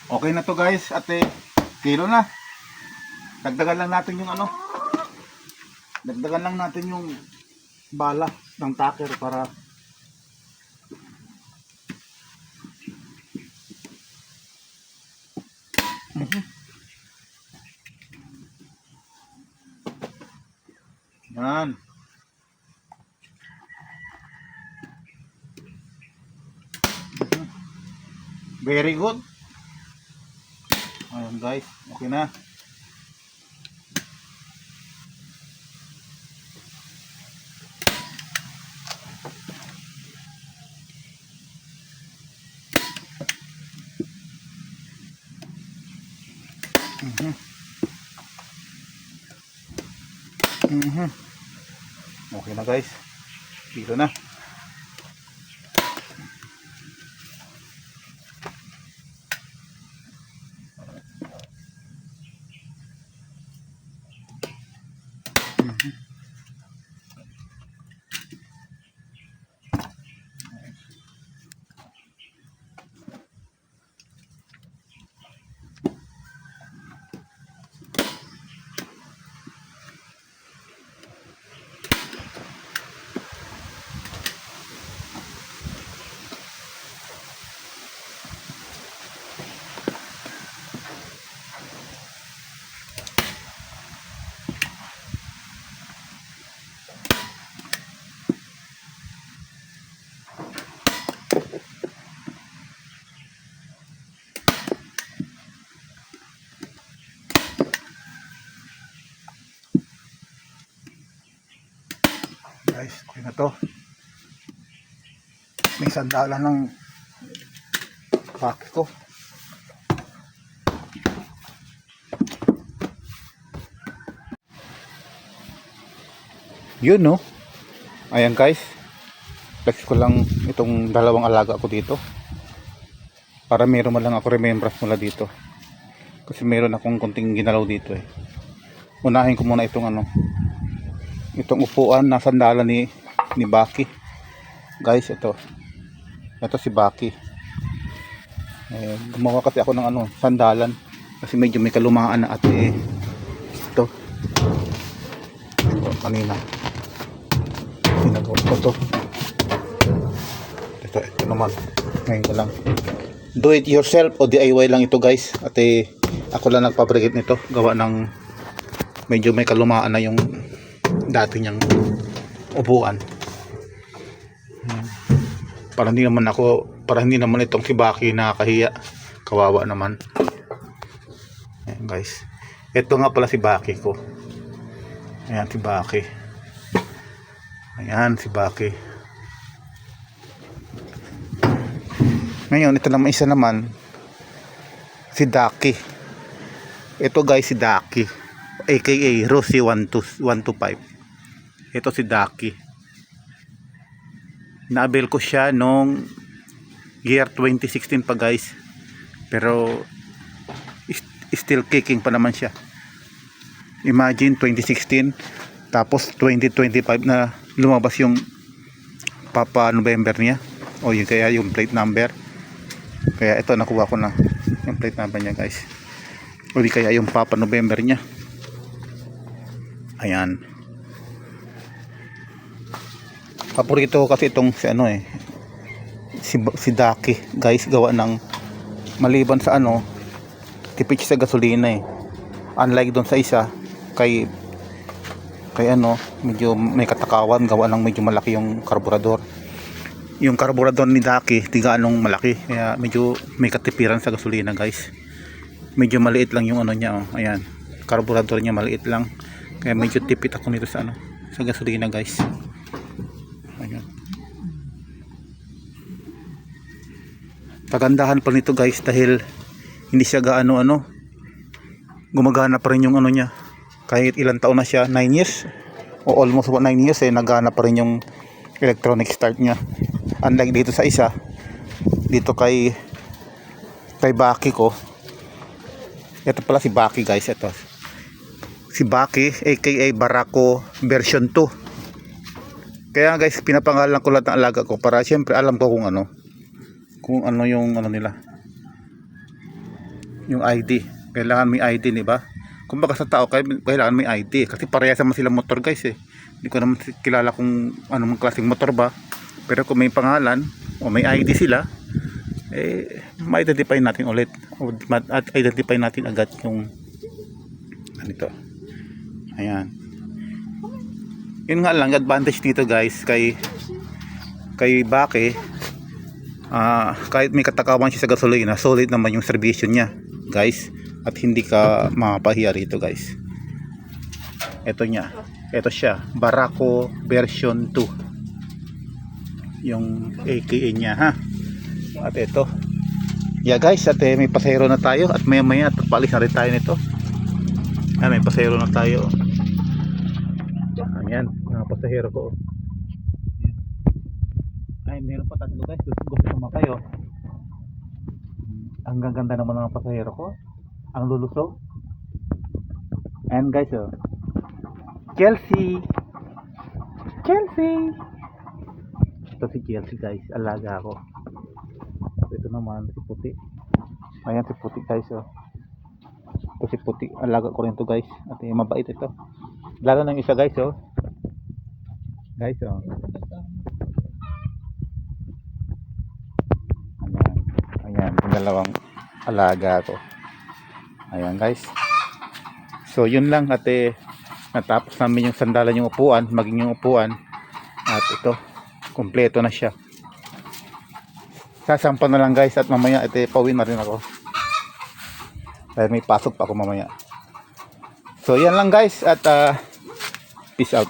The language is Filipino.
Okay na to guys, ate. Kilo na. Dagdagan lang natin yung ano. Dagdagan lang natin yung bala ng tacker para yan. Very good. Ayan guys, okay na. Okay na guys. Dito na. Guys, okay na to. May sandalan ng baki ko. Yun no. Ayan guys. Flex ko lang itong dalawang alaga ko dito. Para meron man lang ako remembrance mula dito. Kasi meron akong konting ginalaw dito eh. Unahin ko muna itong ano. Itong upuan na sandalan ni Baki. Guys, ito. Ito si Baki. Gumawa kasi ako ng ano, sandalan. Kasi medyo may kalumaan na ate eh. Ito. Ito kanina. Pinagawa ko to. Ito naman. Ngayon ko lang. Do it yourself o DIY lang ito guys. Ate, ako lang nagpabrigate nito. Gawa ng medyo may kalumaan na yung dati niyang upuan. Para hindi naman itong si Baki nakakahiya. Kawawa naman. Ayan guys. Ito nga pala si Baki ko. Ayan si Baki. Ayan si Baki. Ngayon ito naman isa naman si Daki. Ito guys si Daki, aka Rosie 125. Ito si Daki. Nabil ko siya nung year 2016 pa guys. Pero still kicking pa naman siya. Imagine 2016 tapos 2025 na lumabas yung Papa November niya. O yun kaya yung plate number. Kaya ito nakuha ko na yung plate number niya guys. O di kaya yung Papa November niya. Ayan. Paborito kasi itong si ano eh. Si Daki guys, gawa ng maliban sa ano, tipid sa gasolina eh. Unlike doon sa isa kay ano, medyo may katakawan, gawa ng medyo malaki yung karburador. Yung karburador ni Daki, di gaanong malaki, kaya medyo may katipiran sa gasolina guys. Medyo maliit lang yung ano niya, oh. Ayan, karburador niya maliit lang, kaya medyo tipid ako nito sa ano, sa gasolina guys. Ayan. Kagandahan pa nito guys dahil hindi siya gaano ano, gumagana pa rin yung ano niya. Kahit ilang taon na siya, 9 years o almost 9 years eh, nagana pa rin yung electronic start niya. Unlike dito sa isa, dito kay Baki ko, ito pala si Baki guys. Ito si Baki aka Barako version 2. Kaya guys, pinapangalan ko lahat ng alaga ko para siyempre alam ko kung ano yung ano nila, yung ID. Kailangan may ID, di ba? Kumbaga sa tao, kailangan may ID. Kasi parehas naman sila motor guys eh. Hindi ko naman kilala kung anong klaseng motor ba. Pero kung may pangalan o may ID sila, eh, ma-identify natin ulit. At identify natin agad yung ganito. Ayan. Yun nga lang, advantage dito guys, kay Bake, kahit may katakawan siya sa gasolina, solid naman yung servisyo niya guys. At hindi ka mapahiya rito guys. Ito siya, Barako version 2 yung AKA niya ha. At ito, yeah guys, at may pasahero na tayo. At maya maya papalis na rin tayo nito. May pasahero na tayo. Ayan, mga pasahero ko. Ay, meron pa tatlo guys, gusto sumakay oh. Ang ganda naman ng mga pasahero ko. Ang lulusog. Ayan guys oh. Chelsea. Ito si Chelsea guys, alaga ako. Ito naman si Puti. Ayan si Puti guys oh. Ito si Puti, alaga ko rin to guys. At mabait ito. Lalo ng isa guys oh. Guys oh. Ayan, yung dalawang alaga ko. Ayan guys. So yun lang at natapos namin yung sandalan yung upuan, maging yung upuan. At ito, kompleto na siya. Sasampa na lang guys at mamaya pauwi na rin ako. Dahil may pasok pa ako mamaya. So yan lang guys at peace out.